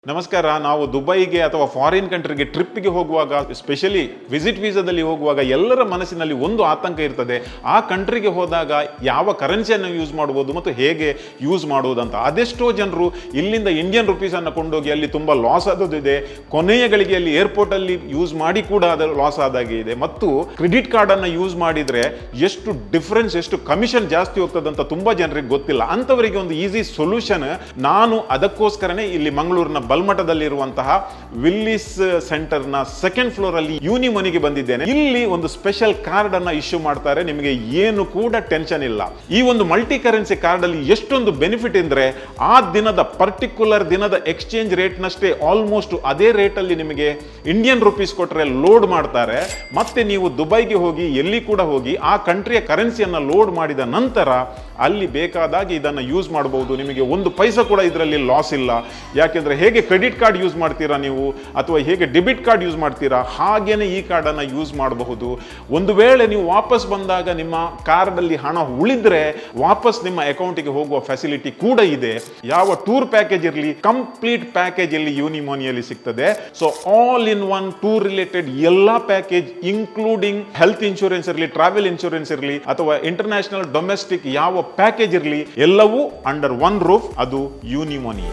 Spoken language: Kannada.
ನಮಸ್ಕಾರ. ನಾವು ದುಬೈಗೆ ಅಥವಾ ಫಾರಿನ್ ಕಂಟ್ರಿಗೆ ಟ್ರಿಪ್ಗೆ ಹೋಗುವಾಗ, ಸ್ಪೆಷಲಿ ವಿಸಿಟ್ ವೀಸಾದಲ್ಲಿ ಹೋಗುವಾಗ ಎಲ್ಲರ ಮನಸ್ಸಿನಲ್ಲಿ ಒಂದು ಆತಂಕ ಇರ್ತದೆ. ಆ ಕಂಟ್ರಿಗೆ ಹೋದಾಗ ಯಾವ ಕರೆನ್ಸಿಯನ್ನು ಯೂಸ್ ಮಾಡ್ಬೋದು ಮತ್ತು ಹೇಗೆ ಯೂಸ್ ಮಾಡುವುದಂತ. ಅದೆಷ್ಟೋ ಜನರು ಇಲ್ಲಿಂದ ಇಂಡಿಯನ್ ರುಪೀಸನ್ನು ಕೊಂಡೋಗಿ ಅಲ್ಲಿ ತುಂಬ ಲಾಸ್ ಆದದಿದೆ. ಕೊನೆಯ ಗಳಿಗೆಯಲ್ಲಿ ಏರ್ಪೋರ್ಟಲ್ಲಿ ಯೂಸ್ ಮಾಡಿ ಕೂಡ ಅದರ ಲಾಸ್ ಆದಾಗೆ ಇದೆ. ಮತ್ತು ಕ್ರೆಡಿಟ್ ಕಾರ್ಡನ್ನು ಯೂಸ್ ಮಾಡಿದರೆ ಎಷ್ಟು ಡಿಫರೆನ್ಸ್, ಎಷ್ಟು ಕಮಿಷನ್ ಜಾಸ್ತಿ ಹೋಗ್ತದಂತ ತುಂಬ ಜನರಿಗೆ ಗೊತ್ತಿಲ್ಲ. ಅಂಥವರಿಗೆ ಒಂದು ಈಸಿ ಸೊಲ್ಯೂಷನ್ ನಾನು ಅದಕ್ಕೋಸ್ಕರನೇ ಇಲ್ಲಿ ಮಂಗಳೂರಿನ ಬಲ್ಮಠದಲ್ಲಿರುವಂತಹ ವಿಲ್ಲಿಸ್ ಸೆಂಟರ್ನ ಸೆಕೆಂಡ್ ಫ್ಲೋರ್ ಅಲ್ಲಿ ಯೂನಿ ಮನಿಗೆ ಬಂದಿದ್ದೇನೆ. ಇಲ್ಲಿ ಒಂದು ಸ್ಪೆಷಲ್ ಕಾರ್ಡ್ ಅನ್ನ ಇಶ್ಯೂ ಮಾಡ್ತಾರೆ. ನಿಮಗೆ ಏನು ಕೂಡ ಟೆನ್ಷನ್ ಇಲ್ಲ. ಈ ಒಂದು ಮಲ್ಟಿ ಕರೆನ್ಸಿ ಕಾರ್ಡ್ ಅಲ್ಲಿ ಎಷ್ಟೊಂದು ಬೆನಿಫಿಟ್ ಅಂದ್ರೆ, ಆ ದಿನದ ಪರ್ಟಿಕ್ಯುಲರ್ ದಿನದ ಎಕ್ಸ್ಚೇಂಜ್ ರೇಟ್ ನಷ್ಟೇ ಆಲ್ಮೋಸ್ಟ್ ಅದೇ ರೇಟ್ ಅಲ್ಲಿ ನಿಮಗೆ ಇಂಡಿಯನ್ ರುಪೀಸ್ ಕೊಟ್ಟರೆ ಲೋಡ್ ಮಾಡ್ತಾರೆ. ಮತ್ತೆ ನೀವು ದುಬೈಗೆ ಹೋಗಿ ಎಲ್ಲಿ ಕೂಡ ಹೋಗಿ ಆ ಕಂಟ್ರಿಯ ಕರೆನ್ಸಿಯನ್ನ ಲೋಡ್ ಮಾಡಿದ ನಂತರ ಅಲ್ಲಿ ಬೇಕಾದಾಗಿ ಇದನ್ನು ಯೂಸ್ ಮಾಡಬಹುದು. ನಿಮಗೆ ಒಂದು ಪೈಸಾ ಕೂಡ ಇದರಲ್ಲಿ ಲಾಸ್ ಇಲ್ಲ. ಯಾಕೆಂದ್ರೆ ಹೇಗೆ ಕ್ರೆಡಿಟ್ ಕಾರ್ಡ್ ಯೂಸ್ ಮಾಡ್ತೀರಾ ನೀವು, ಅಥವಾ ಹೇಗೆ ಡೆಬಿಟ್ ಕಾರ್ಡ್ ಯೂಸ್ ಮಾಡ್ತೀರಾ, ಹಾಗೇನೆ ಈ ಕಾರ್ಡ್ ಅನ್ನ ಯೂಸ್ ಮಾಡಬಹುದು. ಒಂದು ವೇಳೆ ನೀವು ವಾಪಸ್ ಬಂದಾಗ ನಿಮ್ಮ ಕಾರ್ಡ್ ಅಲ್ಲಿ ಹಣ ಉಳಿದ್ರೆ ವಾಪಸ್ ನಿಮ್ಮ ಅಕೌಂಟಿಗೆ ಹೋಗುವ ಫೆಸಿಲಿಟಿ ಕೂಡ ಇದೆ. ಯಾವ ಟೂರ್ ಪ್ಯಾಕೇಜ್ ಇರಲಿ, ಕಂಪ್ಲೀಟ್ ಪ್ಯಾಕೇಜ್ ಇಲ್ಲಿ ಯೂನಿಮೋನಿಯಲ್ಲಿ ಸಿಗ್ತದೆ. So all in one tour related ಎಲ್ಲಾ ಪ್ಯಾಕೇಜ್, ಇನ್ಕ್ಲೂಡಿಂಗ್ ಹೆಲ್ತ್ ಇನ್ಶೂರೆನ್ಸ್ ಇರಲಿ, ಟ್ರಾವೆಲ್ ಇನ್ಶೂರೆನ್ಸ್ ಇರಲಿ, ಅಥವಾ ಇಂಟರ್ನ್ಯಾಷನಲ್ ಡೊಮೆಸ್ಟಿಕ್ ಯಾವ ಪ್ಯಾಕೇಜ್ ಇರಲಿ, ಎಲ್ಲವೂ ಅಂಡರ್ ಒನ್ ರೂಫ್. ಅದು ಯೂನಿಮೋನಿ.